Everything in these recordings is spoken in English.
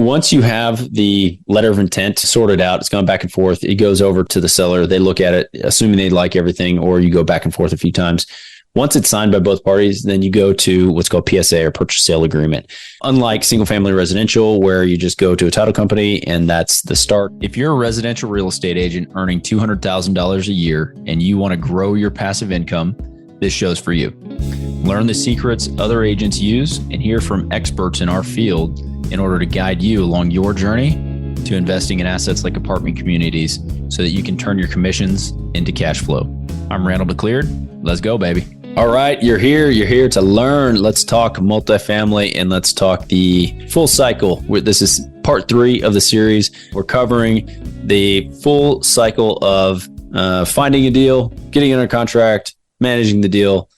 once you have the letter of intent sorted out, it's gone back and forth. It goes over to the seller. They look at it, assuming they like everything, or you go back and forth a few times. Once it's signed by both parties, then you go to what's called PSA, or purchase sale agreement. Unlike single family residential, where you just go to a title company and that's the start. If you're a residential real estate agent earning $200,000 a year and you want to grow your passive income, this show's for you. Learn the secrets other agents use and hear from experts in our field in order to guide you along your journey to investing in assets like apartment communities so that you can turn your commissions into cash flow. I'm Randall McCleard. Let's go, baby. All right, you're here to learn. Let's talk multifamily and let's talk the full cycle. This is part 3 of the series. We're covering the full cycle of finding a deal, getting under contract, managing the deal,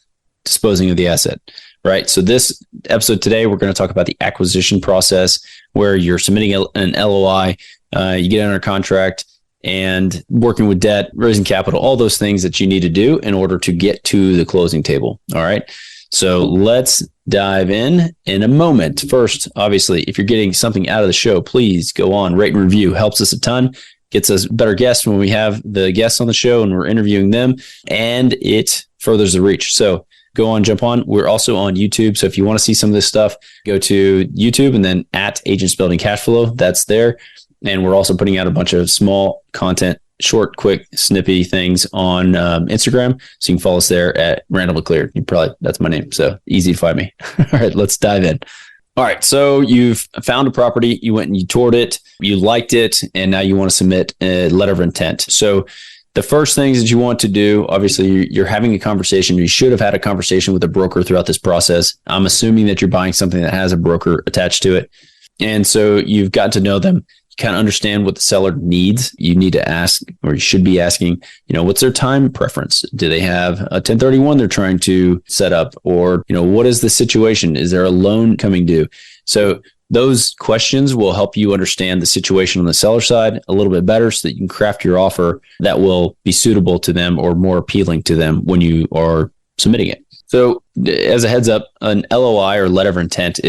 disposing of the asset, right? So this episode today, we're going to talk about the acquisition process where you're submitting an LOI, you get under contract, and working with debt, raising capital, all those things that you need to do in order to get to the closing table. All right. So let's dive in a moment. First, obviously, if you're getting something out of the show, please go on, rate and review. Helps us a ton. Gets us better guests when we have the guests on the show and we're interviewing them, and it furthers the reach. So go on, jump on. We're also on YouTube. So if you want to see some of this stuff, go to YouTube and then at Agents Building Cash Flow. That's there. And we're also putting out a bunch of small content, short, quick, snippy things on Instagram. So you can follow us there at Randall McCleard. That's my name. So easy to find me. All right, let's dive in. All right. So you've found a property, you went and you toured it, you liked it, and now you want to submit a letter of intent. So the first things that you want to do, obviously you're having a conversation. You should have had a conversation with a broker throughout this process. I'm assuming that you're buying something that has a broker attached to it. And so you've got to know them. You kind of understand what the seller needs. You need to ask, or you should be asking, what's their time preference? Do they have a 1031 they're trying to set up? Or, what is the situation? Is there a loan coming due? So those questions will help you understand the situation on the seller side a little bit better so that you can craft your offer that will be suitable to them or more appealing to them when you are submitting it. So as a heads up, an LOI or letter of intent it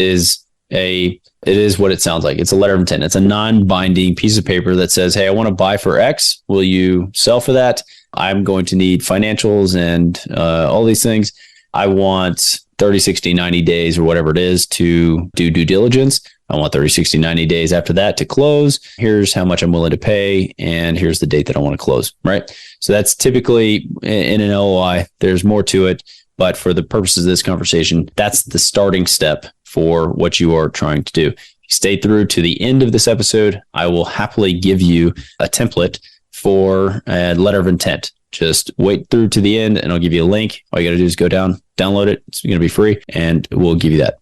is what it sounds like. It's a letter of intent. It's a non-binding piece of paper that says, hey, I want to buy for X. Will you sell for that? I'm going to need financials and all these things. I want 30, 60, 90 days or whatever it is to do due diligence. I want 30, 60, 90 days after that to close. Here's how much I'm willing to pay. And here's the date that I want to close, right? So that's typically in an LOI. There's more to it. But for the purposes of this conversation, that's the starting step for what you are trying to do. If you stay through to the end of this episode, I will happily give you a template for a letter of intent. Just wait through to the end and I'll give you a link. All you got to do is go down, download it. It's going to be free and we'll give you that.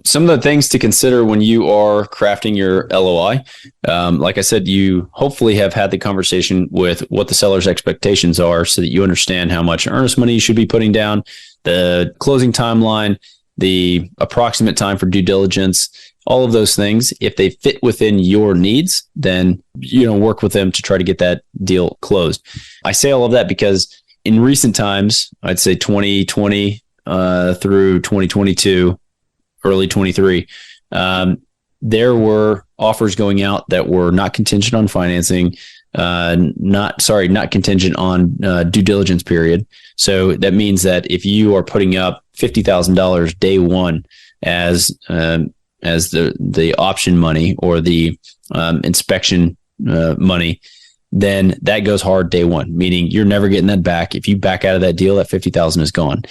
Some of the things to consider when you are crafting your LOI, like I said, you hopefully have had the conversation with what the seller's expectations are so that you understand how much earnest money you should be putting down, the closing timeline, the approximate time for due diligence, all of those things. If they fit within your needs, then work with them to try to get that deal closed. I say all of that because in recent times, I'd say 2020 through 2022, early 23, there were offers going out that were not contingent on financing, not contingent on due diligence period. So that means that if you are putting up $50,000 day one as the option money or the inspection money, then that goes hard day one, meaning you're never getting that back. If you back out of that deal, that $50,000 is gone.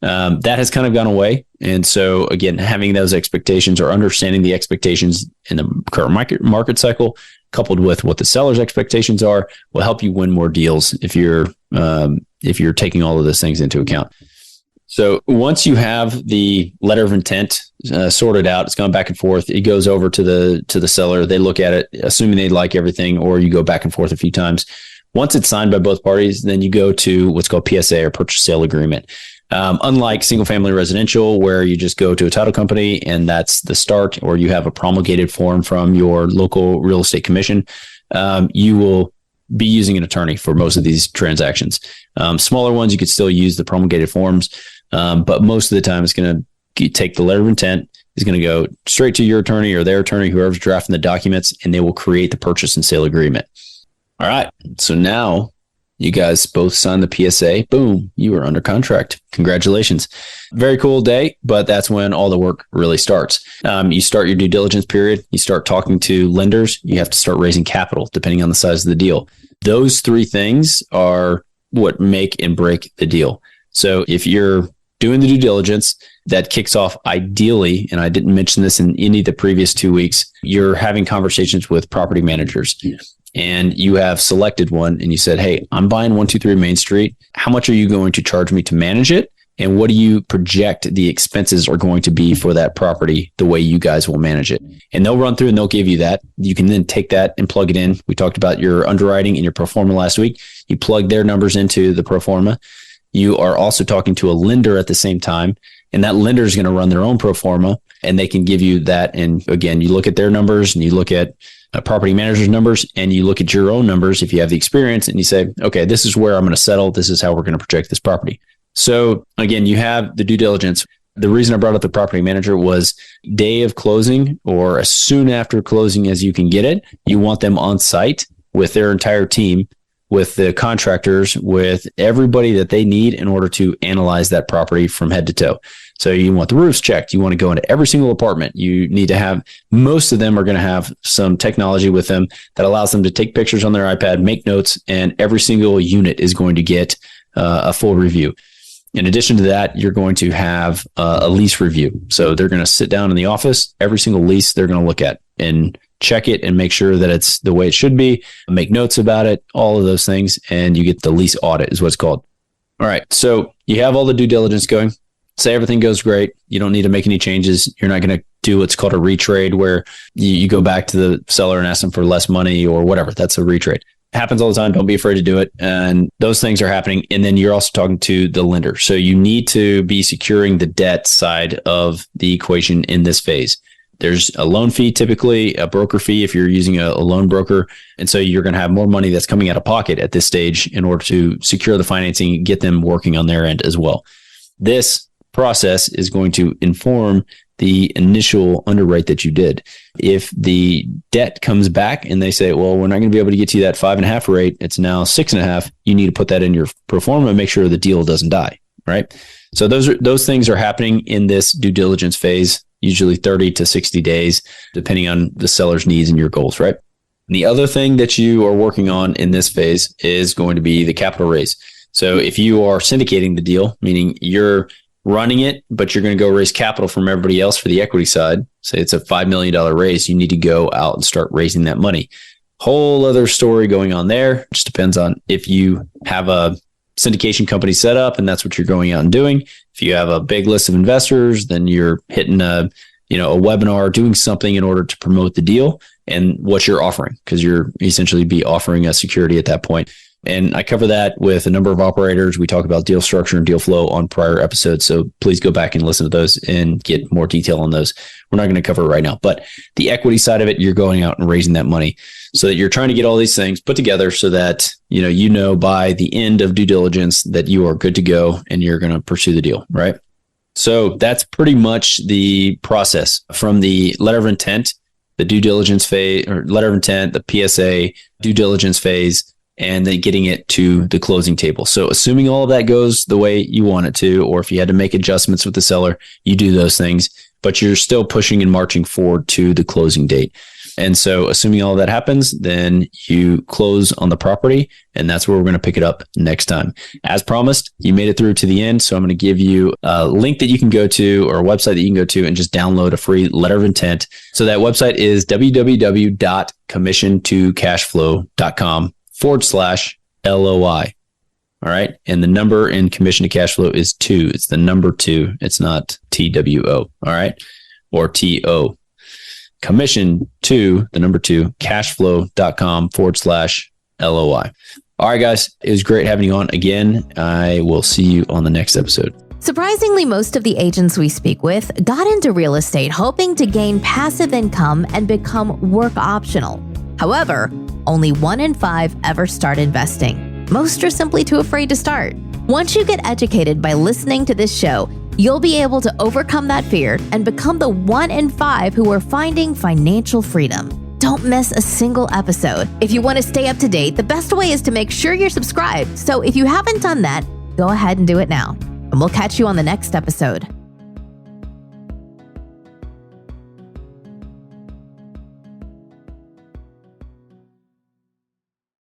That has kind of gone away. And so again, having those expectations or understanding the expectations in the current market cycle, coupled with what the seller's expectations are, will help you win more deals if you're taking all of those things into account. So once you have the letter of intent sorted out, it's gone back and forth. It goes over to the seller. They look at it, assuming they like everything, or you go back and forth a few times. Once it's signed by both parties, then you go to what's called PSA, or purchase sale agreement. Unlike single family residential, where you just go to a title company and that's the start, or you have a promulgated form from your local real estate commission, you will be using an attorney for most of these transactions. Smaller ones, you could still use the promulgated forms, but most of the time it's going to take the letter of intent, is going to go straight to your attorney or their attorney, whoever's drafting the documents, and they will create the purchase and sale agreement. All right. So now you guys both signed the PSA. Boom. You are under contract. Congratulations. Very cool day, but that's when all the work really starts. You start your due diligence period. You start talking to lenders. You have to start raising capital depending on the size of the deal. Those three things are what make and break the deal. So if you're doing the due diligence, that kicks off ideally, and I didn't mention this in any of the previous 2 weeks, you're having conversations with property managers. And you have selected one and you said, hey, I'm buying 123 Main Street. How much are you going to charge me to manage it? And what do you project the expenses are going to be for that property the way you guys will manage it? And they'll run through and they'll give you that. You can then take that and plug it in. We talked about your underwriting and your pro forma last week. You plug their numbers into the pro forma. You are also talking to a lender at the same time, and that lender is going to run their own pro forma, and they can give you that. And again, you look at their numbers and you look at a property manager's numbers, and you look at your own numbers if you have the experience, and you say, okay, this is where I'm going to settle. This is how we're going to project this property. So again, you have the due diligence. The reason I brought up the property manager was day of closing, or as soon after closing as you can get it. You want them on site with their entire team, with the contractors, with everybody that they need in order to analyze that property from head to toe. So you want the roofs checked. You want to go into every single apartment. You need to have, most of them are going to have some technology with them that allows them to take pictures on their iPad, make notes, and every single unit is going to get a full review. In addition to that, you're going to have a lease review. So they're going to sit down in the office, every single lease they're going to look at and check it and make sure that it's the way it should be, make notes about it, all of those things. And you get the lease audit is what it's called. All right. So you have all the due diligence going. Say everything goes great. You don't need to make any changes. You're not going to do what's called a retrade, where you go back to the seller and ask them for less money or whatever. That's a retrade. It happens all the time. Don't be afraid to do it. And those things are happening. And then you're also talking to the lender. So you need to be securing the debt side of the equation in this phase. There's a loan fee, typically a broker fee if you're using a loan broker. And so you're going to have more money that's coming out of pocket at this stage in order to secure the financing and get them working on their end as well. This process is going to inform the initial underwrite that you did. If the debt comes back and they say, well, we're not going to be able to get you that 5.5 rate, it's now 6.5, you need to put that in your pro forma and make sure the deal doesn't die, right? So those things are happening in this due diligence phase, usually 30 to 60 days, depending on the seller's needs and your goals, right? And the other thing that you are working on in this phase is going to be the capital raise. So if you are syndicating the deal, meaning you're running it, but you're going to go raise capital from everybody else for the equity side, say it's a $5 million raise, you need to go out and start raising that money. Whole other story going on there. Just depends on if you have a syndication company set up and that's what you're going out and doing. If you have a big list of investors, then you're hitting a webinar, doing something in order to promote the deal and what you're offering, because you're essentially be offering a security at that point. And I cover that with a number of operators. We talk about deal structure and deal flow on prior episodes. So please go back and listen to those and get more detail on those. We're not going to cover it right now, but the equity side of it, you're going out and raising that money so that you're trying to get all these things put together so that, by the end of due diligence that you are good to go and you're going to pursue the deal, right? So that's pretty much the process from the letter of intent, the due diligence phase, or letter of intent, the PSA, due diligence phase, and then getting it to the closing table. So assuming all of that goes the way you want it to, or if you had to make adjustments with the seller, you do those things, but you're still pushing and marching forward to the closing date. And so assuming all of that happens, then you close on the property, and that's where we're going to pick it up next time. As promised, you made it through to the end. So I'm going to give you a link that you can go to, or a website that you can go to and just download a free letter of intent. So that website is www.commission2cashflow.com/LOI. All right. And the number in commission to cash flow is 2. It's the number 2. It's not TWO. All right. Or TO. Commission to the number 2 cashflow.com/LOI. All right, guys. It was great having you on again. I will see you on the next episode. Surprisingly, most of the agents we speak with got into real estate hoping to gain passive income and become work optional. However, only 1 in 5 ever start investing. Most are simply too afraid to start. Once you get educated by listening to this show, you'll be able to overcome that fear and become the 1 in 5 who are finding financial freedom. Don't miss a single episode. If you want to stay up to date, the best way is to make sure you're subscribed. So if you haven't done that, go ahead and do it now. And we'll catch you on the next episode.